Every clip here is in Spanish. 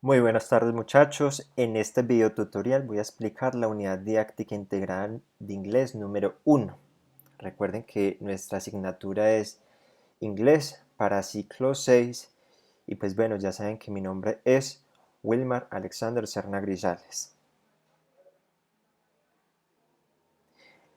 Muy buenas tardes muchachos, en este video tutorial voy a explicar la unidad didáctica integral de inglés número 1. Recuerden que nuestra asignatura es inglés para ciclo 6 y pues bueno, ya saben que mi nombre es Wilmar Alexander Serna Grisales.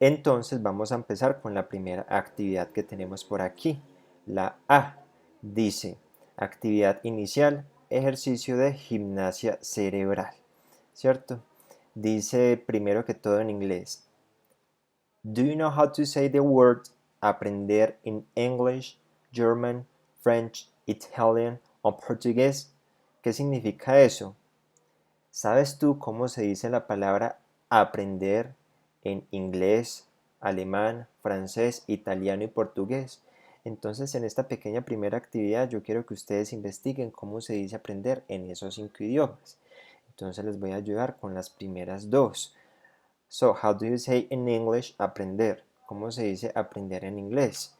Entonces vamos a empezar con la primera actividad que tenemos por aquí. La A dice, actividad inicial, ejercicio de gimnasia cerebral, ¿cierto? Dice primero que todo en inglés. Do you know how to say the word aprender in English, German, French, Italian o Portugués? ¿Qué significa eso? ¿Sabes tú cómo se dice la palabra aprender en inglés, alemán, francés, italiano y portugués? Entonces, en esta pequeña primera actividad yo quiero que ustedes investiguen cómo se dice aprender en esos 5 idiomas. Entonces les voy a ayudar con las primeras dos. So, how do you say in English aprender? ¿Cómo se dice aprender en inglés?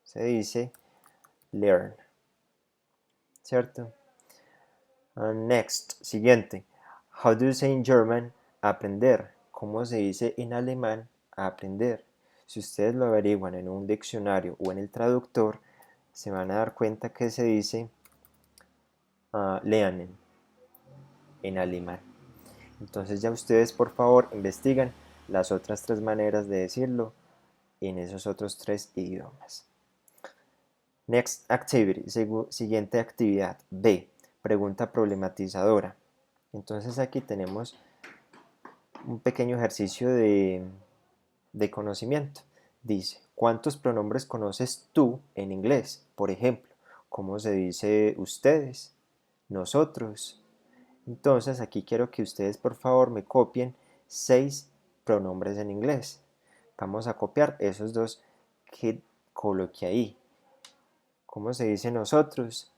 Se dice learn, ¿cierto? Next, siguiente. How do you say in German aprender? ¿Cómo se dice en alemán aprender? Si ustedes lo averiguan en un diccionario o en el traductor, se van a dar cuenta que se dice lernen en alemán. Entonces ya ustedes por favor investigan las otras tres maneras de decirlo en esos otros tres idiomas. Next activity, siguiente actividad. B, pregunta problematizadora. Entonces aquí tenemos un pequeño ejercicio de conocimiento. Dice, ¿cuántos pronombres conoces tú en inglés? Por ejemplo, ¿cómo se dice ustedes? Nosotros. Entonces aquí quiero que ustedes por favor me copien 6 pronombres en inglés. Vamos a copiar esos dos que coloqué ahí. ¿Cómo se dice nosotros?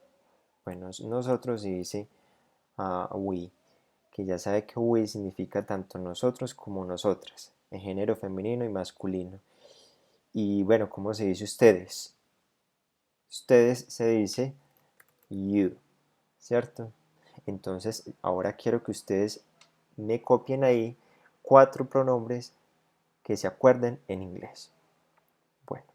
Bueno, nosotros se dice we, que ya sabe que we significa tanto nosotros como nosotras, en género femenino y masculino. Y bueno, ¿cómo se dice ustedes? Ustedes se dice you, ¿cierto? Entonces, ahora quiero que ustedes me copien ahí 4 pronombres que se acuerden en inglés. Bueno,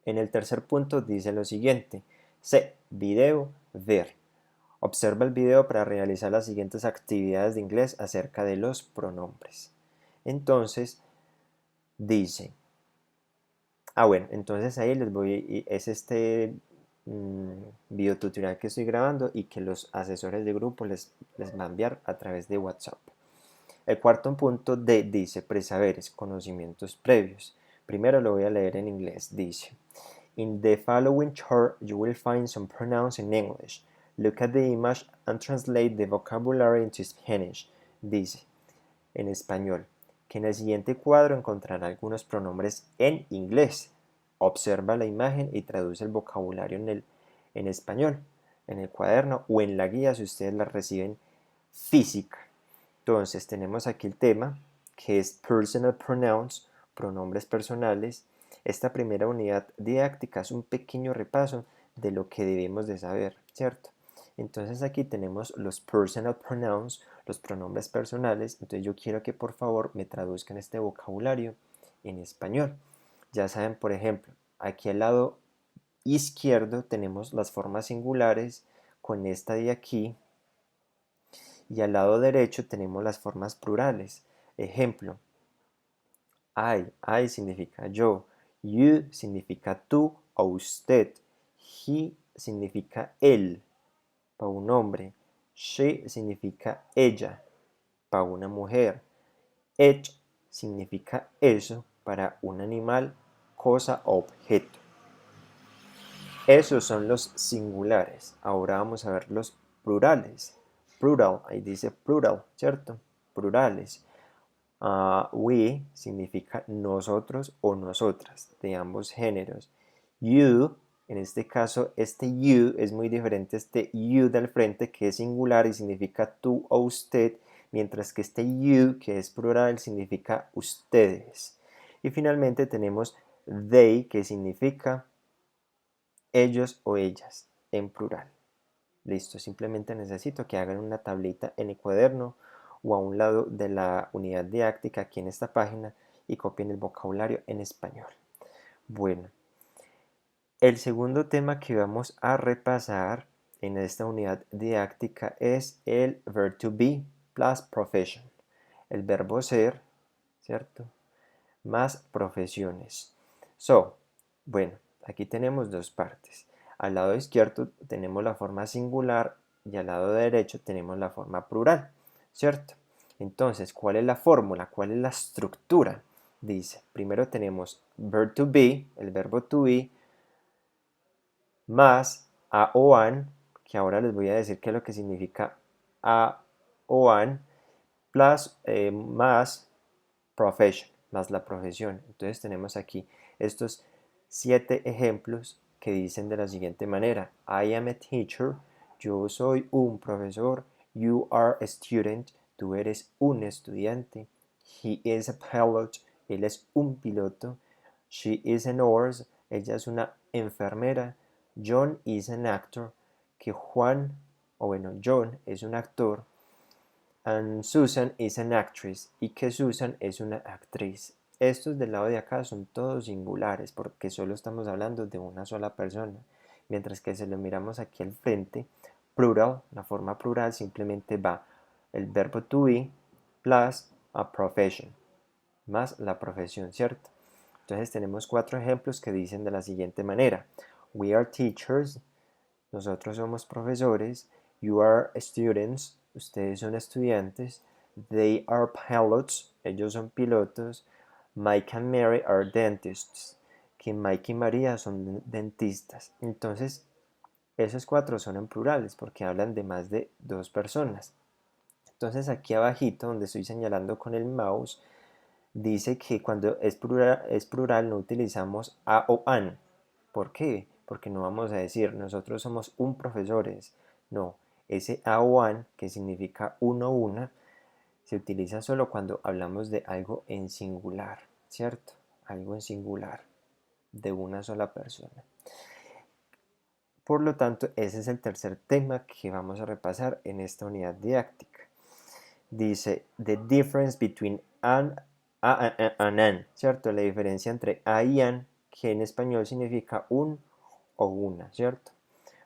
en el tercer punto dice lo siguiente. C. Video, ver. Observa el video para realizar las siguientes actividades de inglés acerca de los pronombres. Entonces, dice, bueno, entonces ahí les voy, es este video tutorial que estoy grabando y que los asesores de grupo les va a enviar a través de WhatsApp. El cuarto punto D dice presaberes, conocimientos previos. Primero lo voy a leer en inglés. Dice, in the following chart you will find some pronouns in English. Look at the image and translate the vocabulary into Spanish. Dice, en español, que en el siguiente cuadro encontrará algunos pronombres en inglés. Observa la imagen y traduce el vocabulario en español, en el cuaderno o en la guía si ustedes la reciben física. Entonces tenemos aquí el tema que es Personal Pronouns, pronombres personales. Esta primera unidad didáctica es un pequeño repaso de lo que debemos de saber, ¿cierto? Entonces aquí tenemos los personal pronouns, los pronombres personales. Entonces yo quiero que por favor me traduzcan este vocabulario en español. Ya saben, por ejemplo, aquí al lado izquierdo tenemos las formas singulares con esta de aquí y al lado derecho tenemos las formas plurales. Ejemplo, I significa yo, you significa tú o usted, he significa él para un hombre, she significa ella para una mujer, it significa eso para un animal, cosa o objeto. Esos son los singulares. Ahora vamos a ver los plurales. Plural, ahí dice plural, ¿cierto? Plurales. We significa nosotros o nosotras, de ambos géneros. You, en este caso, este you es muy diferente a este you del frente, que es singular y significa tú o usted, mientras que este you, que es plural, significa ustedes. Y finalmente tenemos they, que significa ellos o ellas, en plural. Listo, simplemente necesito que hagan una tablita en el cuaderno o a un lado de la unidad didáctica aquí en esta página y copien el vocabulario en español. Bueno, el segundo tema que vamos a repasar en esta unidad didáctica es el verb to be plus profession. El verbo ser, ¿cierto? Más profesiones. Bueno, aquí tenemos dos partes. Al lado izquierdo tenemos la forma singular y al lado derecho tenemos la forma plural, ¿cierto? Entonces, ¿cuál es la fórmula? ¿Cuál es la estructura? Dice, primero tenemos verb to be, el verbo to be, más a o an, que ahora les voy a decir qué es lo que significa a o an, plus más profession, más la profesión. Entonces tenemos aquí estos 7 ejemplos que dicen de la siguiente manera: I am a teacher, yo soy un profesor. You are a student, tú eres un estudiante. He is a pilot, él es un piloto. She is a nurse, ella es una enfermera. John is an actor, que John es un actor. And Susan is an actress, y que Susan es una actriz. Estos del lado de acá son todos singulares porque solo estamos hablando de una sola persona, mientras que si lo miramos aquí al frente, plural, la forma plural simplemente va el verbo to be plus a profession, más la profesión, ¿cierto? Entonces tenemos 4 ejemplos que dicen de la siguiente manera: We are teachers, nosotros somos profesores. You are students, ustedes son estudiantes. They are pilots, ellos son pilotos. Mike and Mary are dentists, que Mike y María son dentistas. Entonces, esos 4 son en plurales porque hablan de más de 2 personas. Entonces, aquí abajito, donde estoy señalando con el mouse, dice que cuando es plural no utilizamos a o an. ¿Por qué? Porque no vamos a decir nosotros somos un profesores. No, ese a o an, que significa uno o una, se utiliza solo cuando hablamos de algo en singular, ¿cierto? Algo en singular, de una sola persona. Por lo tanto, ese es el tercer tema que vamos a repasar en esta unidad didáctica. Dice, the difference between an an, ¿cierto? La diferencia entre a y an, que en español significa un o una, ¿cierto?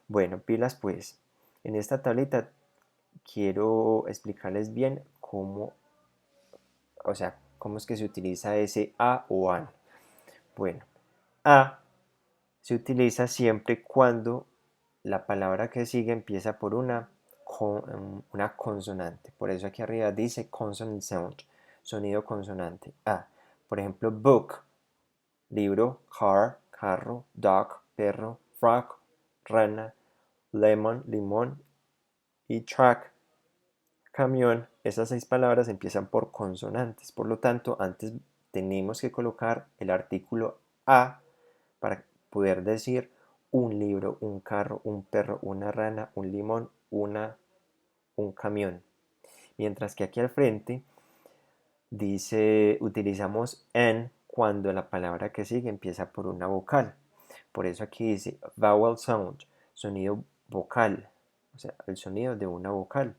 Bueno, pilas pues. En esta tablita quiero explicarles bien cómo es que se utiliza ese a o an. Bueno, a se utiliza siempre cuando la palabra que sigue empieza por una consonante. Por eso aquí arriba dice consonant sound, sonido consonante. A. Por ejemplo, book, libro. Car, carro. Dog, perro. Frog, rana. Lemon, limón. Y track, camión. Esas 6 palabras empiezan por consonantes. Por lo tanto, antes tenemos que colocar el artículo a para poder decir un libro, un carro, un perro, una rana, un limón, un camión. Mientras que aquí al frente dice, utilizamos an cuando la palabra que sigue empieza por una vocal. Por eso aquí dice vowel sound, sonido vocal, o sea, el sonido de una vocal.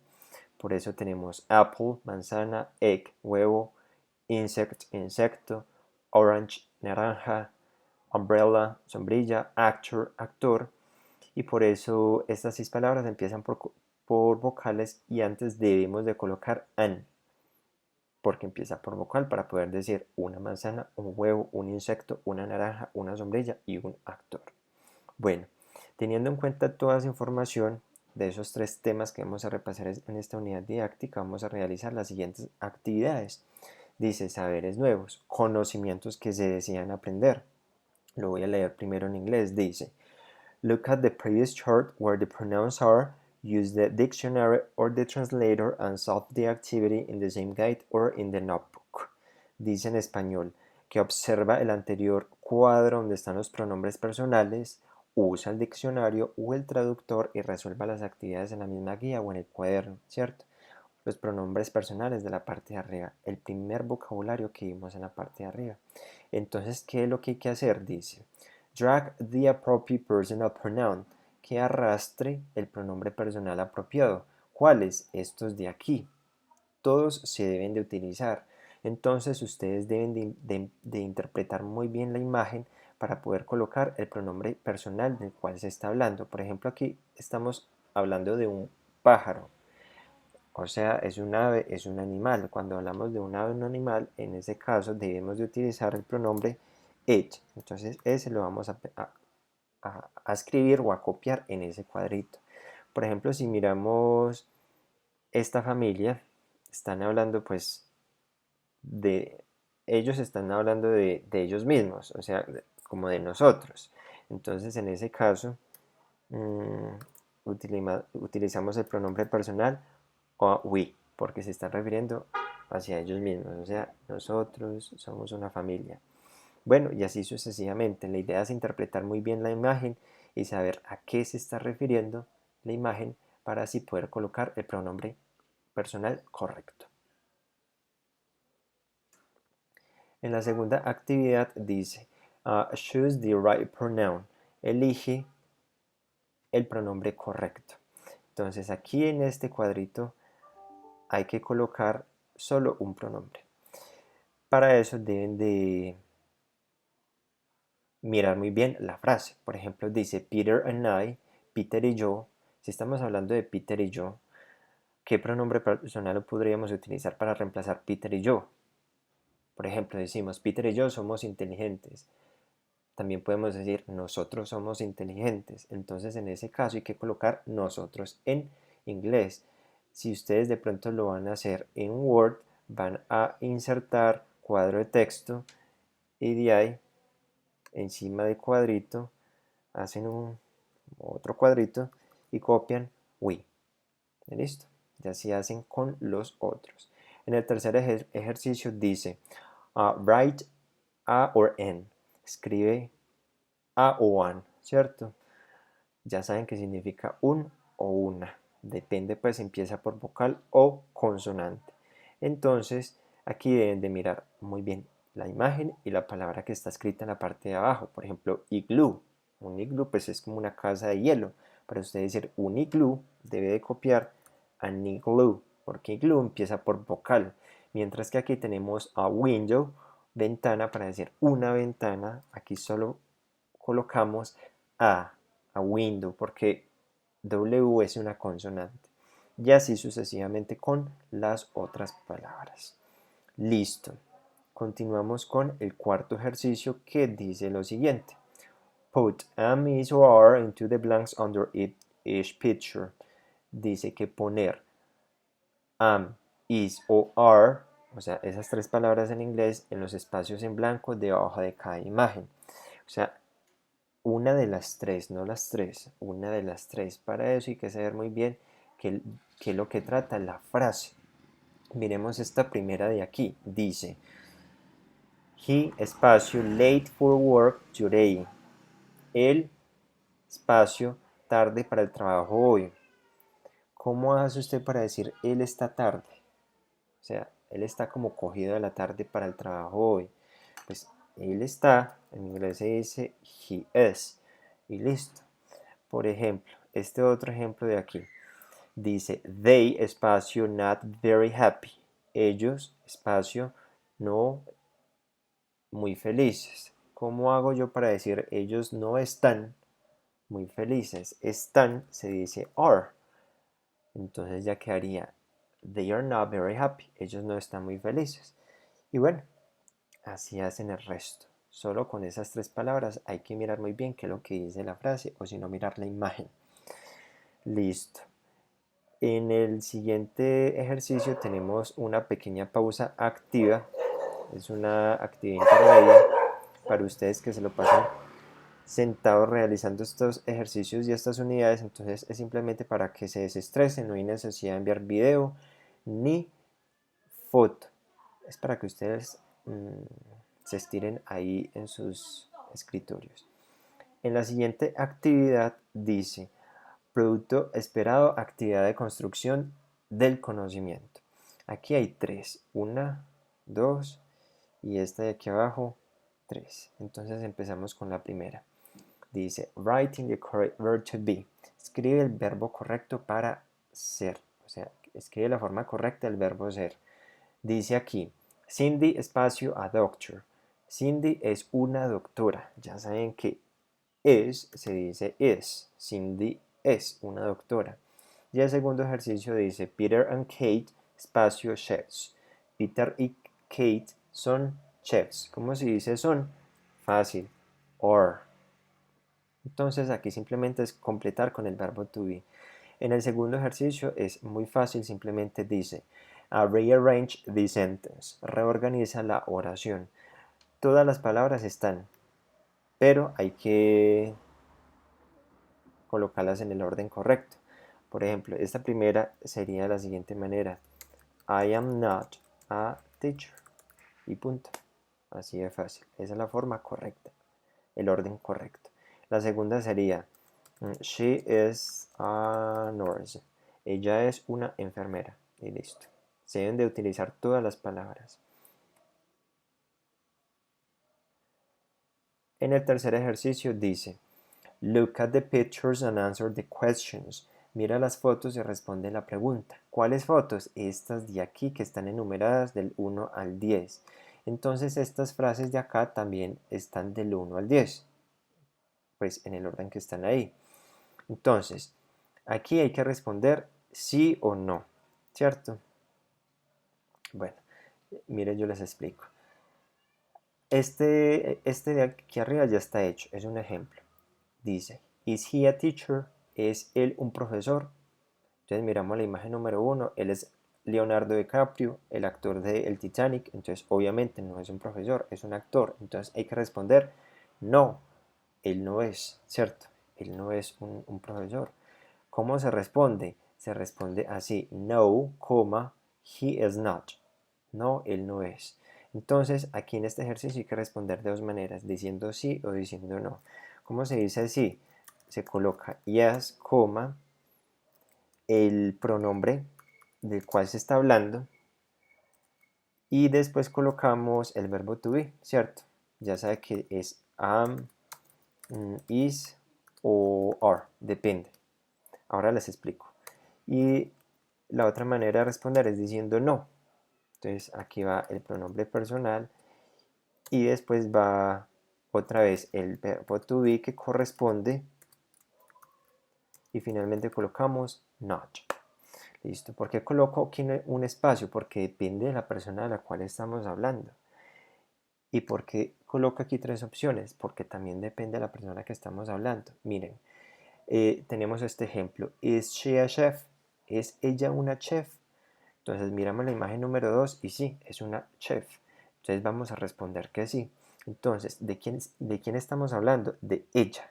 Por eso tenemos apple, manzana, egg, huevo, insect, insecto, orange, naranja, umbrella, sombrilla, actor, actor. Y por eso estas 6 palabras empiezan por vocales y antes debemos de colocar an, porque empieza por vocal para poder decir una manzana, un huevo, un insecto, una naranja, una sombrilla y un actor. Bueno, teniendo en cuenta toda esa información de esos 3 temas que vamos a repasar en esta unidad didáctica, vamos a realizar las siguientes actividades. Dice saberes nuevos, conocimientos que se desean aprender. Lo voy a leer primero en inglés. Dice, look at the previous chart where the pronouns are, use the dictionary or the translator and solve the activity in the same guide or in the notebook. Dice en español que observa el anterior cuadro donde están los pronombres personales, usa el diccionario o el traductor y resuelva las actividades en la misma guía o en el cuaderno, ¿cierto? Los pronombres personales de la parte de arriba, el primer vocabulario que vimos en la parte de arriba. Entonces, ¿qué es lo que hay que hacer? Dice, Drag the appropriate personal pronoun, que arrastre el pronombre personal apropiado. ¿Cuáles? Estos de aquí. Todos se deben de utilizar. Entonces ustedes deben de interpretar muy bien la imagen para poder colocar el pronombre personal del cual se está hablando. Por ejemplo, aquí estamos hablando de un pájaro. O sea, es un ave, es un animal. Cuando hablamos de un ave o un animal, en ese caso debemos de utilizar el pronombre it. Entonces ese lo vamos a escribir o a copiar en ese cuadrito. Por ejemplo, si miramos esta familia, están hablando pues de ellos, están hablando de ellos mismos, o sea, como de nosotros. Entonces en ese caso utilizamos el pronombre personal o we, porque se están refiriendo hacia ellos mismos, o sea, nosotros somos una familia. Bueno, y así sucesivamente. La idea es interpretar muy bien la imagen y saber a qué se está refiriendo la imagen para así poder colocar el pronombre personal correcto. En la segunda actividad dice, choose the right pronoun. Elige el pronombre correcto. Entonces aquí en este cuadrito hay que colocar solo un pronombre. Para eso deben de mirar muy bien la frase. Por ejemplo, dice Peter and I, Peter y yo. Si estamos hablando de Peter y yo, ¿qué pronombre personal podríamos utilizar para reemplazar Peter y yo? Por ejemplo, decimos Peter y yo somos inteligentes. También podemos decir nosotros somos inteligentes. Entonces en ese caso hay que colocar nosotros en inglés. Si ustedes de pronto lo van a hacer en Word, van a insertar cuadro de texto y de ahí encima de cuadrito hacen otro cuadrito y copian we. ¿Listo? Y así hacen con los otros. En el tercer ejercicio dice write a or n. Escribe a o an, ¿cierto? Ya saben que significa un o una. Depende, pues empieza por vocal o consonante. Entonces, aquí deben de mirar muy bien la imagen y la palabra que está escrita en la parte de abajo. Por ejemplo, iglú. Un iglú pues es como una casa de hielo. Para usted decir un iglú, debe de copiar an igloo, porque iglú empieza por vocal. Mientras que aquí tenemos a window, ventana, para decir una ventana. Aquí solo colocamos a window, porque W es una consonante. Y así sucesivamente con las otras palabras. Listo. Continuamos con el cuarto ejercicio que dice lo siguiente. Put am, is or are into the blanks under each picture. Dice que poner am, is o are, o sea, esas tres palabras en inglés, en los espacios en blanco debajo de cada imagen. O sea, una de las tres, no las tres, una de las tres. Para eso hay que saber muy bien qué es lo que trata la frase. Miremos esta primera de aquí. Dice, he, espacio, late for work today. El, espacio, tarde para el trabajo hoy. ¿Cómo hace usted para decir él está tarde? O sea, él está como cogido de la tarde para el trabajo hoy. Pues él está, en inglés se dice he is. Y listo. Por ejemplo, este otro ejemplo de aquí. Dice, they, espacio, not very happy. Ellos, espacio, no muy felices. ¿Cómo hago yo para decir ellos no están muy felices? Están se dice are. Entonces ya quedaría, they are not very happy. Ellos no están muy felices. Y bueno, así hacen el resto. Solo con esas tres palabras hay que mirar muy bien qué es lo que dice la frase o si no mirar la imagen. Listo. En el siguiente ejercicio tenemos una pequeña pausa activa. Es una actividad intermedia para ustedes que se lo pasan sentados realizando estos ejercicios y estas unidades. Entonces es simplemente para que se desestresen, no hay necesidad de enviar video ni foto. Es para que ustedes se estiren ahí en sus escritorios. En la siguiente actividad dice, producto esperado, actividad de construcción del conocimiento. Aquí hay tres, una, dos y esta de aquí abajo, tres. Entonces empezamos con la primera. dice, writing the correct verb to be. Escribe el verbo correcto para ser. O sea, escribe la forma correcta del verbo ser. Dice aquí, Cindy espacio a doctor. Cindy es una doctora. Ya saben que es se dice is. Cindy es una doctora. Y el segundo ejercicio dice, Peter and Kate espacio chefs. Peter y Kate son chefs. ¿Cómo se dice son? Fácil. Or. Entonces aquí simplemente es completar con el verbo to be. En el segundo ejercicio es muy fácil, simplemente dice rearrange the sentence, reorganiza la oración. Todas las palabras están, pero hay que colocarlas en el orden correcto. Por ejemplo, esta primera sería de la siguiente manera: I am not a teacher. Y punto. Así de fácil. Esa es la forma correcta, el orden correcto. La segunda sería she is a nurse. Ella es una enfermera. Y listo. Se deben de utilizar todas las palabras. En el tercer ejercicio dice, look at the pictures and answer the questions. Mira las fotos y responde la pregunta. ¿Cuáles fotos? Estas de aquí que están enumeradas del 1 al 10. Entonces estas frases de acá también están del 1 al 10. Pues en el orden que están ahí. Entonces, aquí hay que responder sí o no, ¿cierto? Bueno, miren, yo les explico. Este de aquí arriba ya está hecho, es un ejemplo. Dice, is he a teacher? ¿Es él un profesor? Entonces miramos la imagen número 1, él es Leonardo DiCaprio, el actor de El Titanic, entonces obviamente no es un profesor, es un actor. Entonces hay que responder, no, él no es, ¿cierto? Él no es un profesor. ¿Cómo se responde? Se responde así, no, he is not. No, él no es. Entonces, aquí en este ejercicio hay que responder de dos maneras, diciendo sí o diciendo no. ¿Cómo se dice sí? Se coloca yes, el pronombre del cual se está hablando y después colocamos el verbo to be, ¿cierto? Ya sabe que es am, is o are, depende. Ahora les explico. Y la otra manera de responder es diciendo no. Entonces aquí va el pronombre personal y después va otra vez el verbo to be que corresponde y finalmente colocamos not. Listo. ¿Por qué coloco aquí un espacio? Porque depende de la persona de la cual estamos hablando. ¿Y por qué coloco aquí tres opciones? Porque también depende de la persona que estamos hablando. Miren, tenemos este ejemplo. ¿Is she a chef? ¿Es ella una chef? Entonces miramos la imagen número 2 y sí, es una chef. Entonces vamos a responder que sí. Entonces, ¿de quién estamos hablando? De ella,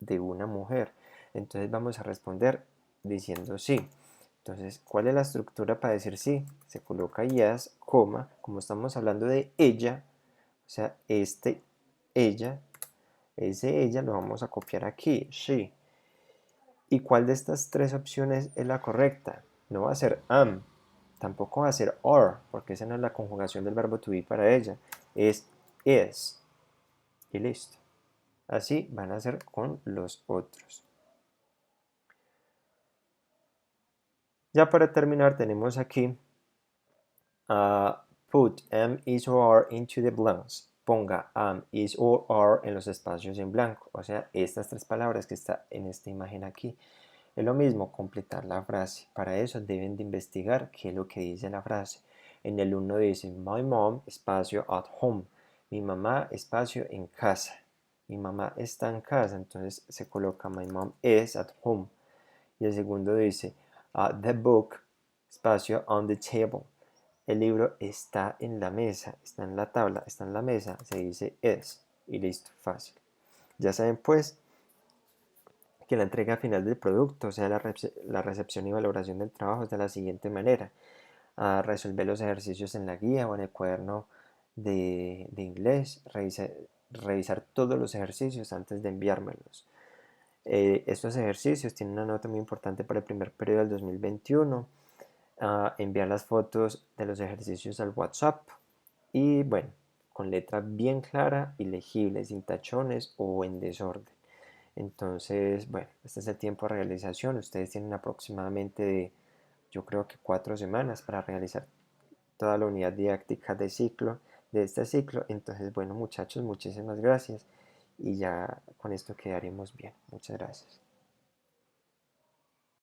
de una mujer. Entonces vamos a responder diciendo sí. Entonces, ¿cuál es la estructura para decir sí? Se coloca yes, coma, como estamos hablando de ella, o sea, ella, ese ella lo vamos a copiar aquí, she. ¿Y cuál de estas tres opciones es la correcta? No va a ser am, tampoco va a ser are, porque esa no es la conjugación del verbo to be para ella, es is. Y listo. Así van a ser con los otros. Ya para terminar tenemos aquí put am, is or are into the blanks. Ponga am, is or are en los espacios en blanco. O sea, estas tres palabras que está en esta imagen aquí. Es lo mismo completar la frase. Para eso deben de investigar qué es lo que dice la frase. En el 1 dice my mom, espacio at home. Mi mamá, espacio en casa. Mi mamá está en casa, entonces se coloca my mom is at home. Y el segundo dice the book, espacio on the table. El libro está en la mesa, está en la tabla, está en la mesa, se dice is. Y listo, fácil. Ya saben pues que la entrega final del producto, o sea, la recepción y valoración del trabajo es de la siguiente manera. Resolver los ejercicios en la guía o en el cuaderno de inglés, revisar todos los ejercicios antes de enviármelos. Estos ejercicios tienen una nota muy importante para el primer periodo del 2021. Enviar las fotos de los ejercicios al WhatsApp y bueno, con letra bien clara y legible, sin tachones o en desorden. Entonces, bueno, este es el tiempo de realización. Ustedes tienen aproximadamente yo creo que 4 semanas para realizar toda la unidad didáctica de este ciclo. Entonces, bueno, muchachos, muchísimas gracias y ya con esto quedaremos bien. Muchas gracias.